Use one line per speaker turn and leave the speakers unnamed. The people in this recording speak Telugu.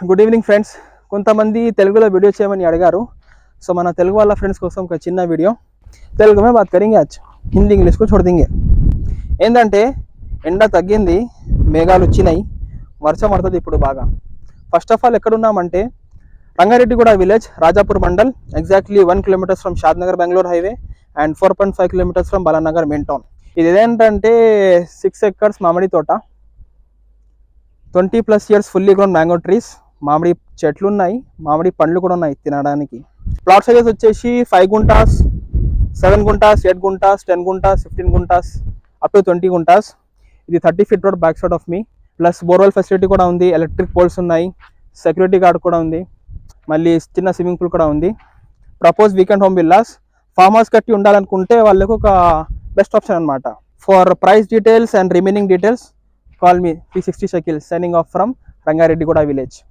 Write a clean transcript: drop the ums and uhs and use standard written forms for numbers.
Good evening friends. కొంతమంది తెలుగులో వీడియో చేయమని అడిగారు. సో మన తెలుగు వాళ్ళ ఫ్రెండ్స్ కోసం ఒక చిన్న వీడియో. తెలుగు మే బాత్ కरेंगे आज, హిందీ ఇంగ్లీష్ को छोड़ देंगे. ఏంటంటే ఎండ తగ్గింది, మేఘాలు వచ్చినాయి, వర్షం పడుతుంది ఇప్పుడు బాగా. ఫస్ట్ ఆఫ్ ఆల్ ఎక్కడున్నామంటే Rangareddyguda village, Rajapur mandal, exactly 1 kilometres from Shadnagar Bengaluru highway and 4.5 kilometres from Balanagar main town. ఇది ఏంటంటే 6 ఎకర్స్ మామిడి తోట, 20+ years fully grown mango trees, మామిడి చెట్లు ఉన్నాయి, మామిడి పండ్లు కూడా ఉన్నాయి తినడానికి. ప్లాట్ సైజెస్ వచ్చేసి 5 గుంటాస్, 7 గుంటాస్, 8 గుంటాస్, 10 గుంటాస్, 15 గుంటాస్, అప్ టు 20 గుంటాస్. ఇది 30 feet road back side of me. Plus borewell facility కూడా ఉంది, ఎలక్ట్రిక్ పోల్స్ ఉన్నాయి, సెక్యూరిటీ గార్డ్ కూడా ఉంది, మళ్ళీ చిన్న స్విమ్మింగ్ పూల్ కూడా ఉంది. Propose weekend home villas. Farm house కట్టి ఉండాలనుకుంటే వాళ్ళకు ఒక బెస్ట్ ఆప్షన్ అనమాట. For price details and remaining details call me 360 Shakil, signing off from Rangareddy Kuda village.